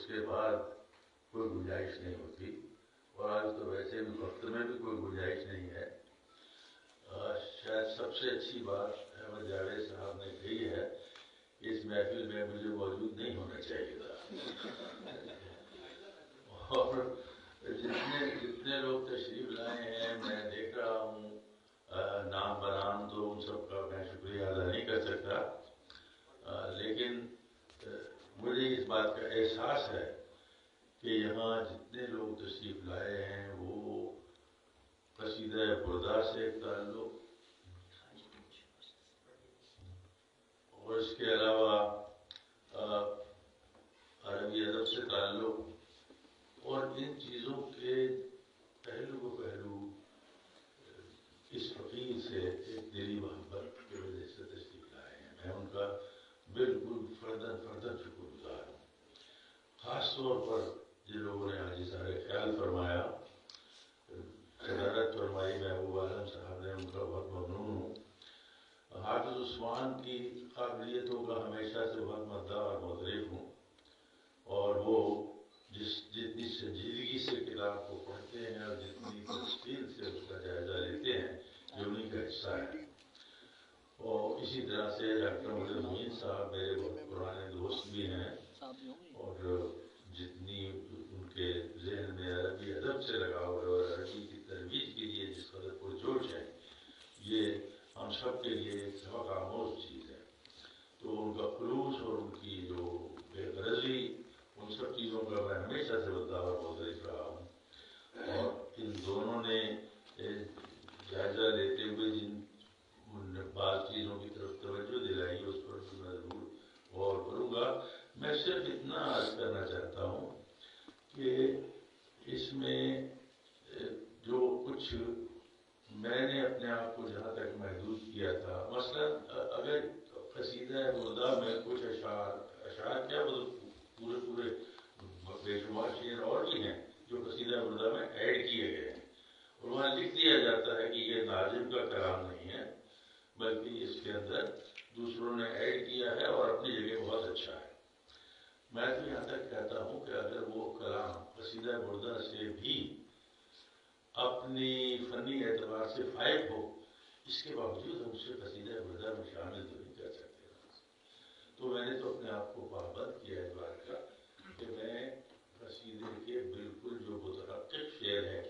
اس کے بعد کوئی گنجائش نہیں ہوتی، اور آج تو ویسے بھی وقت میں بھی کوئی گنجائش نہیں ہے۔ شاید سب سے اچھی بات احمد جاوید صاحب نے کہی ہے کہ اس محفل میں مجھے موجود نہیں ہونا چاہیے تھا، اور جتنے لوگ تشریف لائے ہیں میں دیکھ رہا ہوں، نام برام تو ان سب کا میں شکریہ ادا نہیں کر سکتا، لیکن مجھے اس بات کا احساس ہے کہ یہاں جتنے لوگ تشریف لائے ہیں وہ قصیدہ بردہ سے تعلق، اور اس کے علاوہ عربی ادب سے تعلق، اور ان چیزوں کے پہلو اس فقیر سے ایک دلی محبت کی وجہ سے تشریف لائے ہیں۔ میں ان کا بالکل فردن شکر گزار ہوں، خاص طور پر جن لوگوں نے آج سارے خیال فرمایا، صدارت فرمائی محبوب عالم صاحب نے، ان کا بہت ممنون ہوں۔ حافظ عثمان کی قابلیتوں کا ہمیشہ سے بہت مداح اور معترف ہوں، اور وہ جتنی سنجیدگی سے کتاب کو پڑھتے ہیں اور جتنی تفصیل سے اس کا جائزہ لیتے ہیں یہ انہیں کا حصہ ہے۔ اور اسی طرح سے ڈاکٹر محمد معین صاحب میرے بہت پرانے دوست بھی ہیں، اور جتنی ان کے ذہن میں عربی ادب سے لگاؤ ہے اور عربی کی ترویج کے لیے جس قدر پرجوش ہے، یہ ہم سب کے لیے ایک سبق آموز چیز ہے۔ تو ان کا خلوص اور ان کی جو بے غرضی، ان سب چیزوں کا میں ہمیشہ سے بدلاؤ معترف رہا ہوں، اور ان دونوں نے جائزہ لیتے ہوئے جن بعض چیزوں کی طرف توجہ دلائی اس پر بھی میں ضرور غور کروں گا۔ میں صرف اتنا عرض کرنا چاہتا ہوں کہ اس میں جو کچھ میں نے اپنے آپ کو جہاں تک محدود کیا تھا، مثلا اگر قصیدہ بردہ میں کچھ اشعار کیا پورے بے شمار شعر اور بھی ہیں جو قصیدہ بردہ میں ایڈ کیے گئے ہیں، اور وہاں لکھ دیا جاتا ہے کہ یہ ناظم کا کلام نہیں ہے بلکہ اس کے اندر دوسروں نے ایڈ کیا ہے اور اپنی جگہ بہت اچھا ہے۔ میں تو یہاں تک کہتا ہوں کہ اگر وہ کلام قصیدہ بردہ سے بھی اپنی فنی اعتبار سے فائق ہو، اس کے باوجود ہم اسے قصیدہ بردہ میں شامل تو نہیں کر سکتے۔ تو میں نے تو اپنے آپ کو پابند کیا اس بات کا کہ میں قصیدے کے بالکل جو متحقق شعر ہے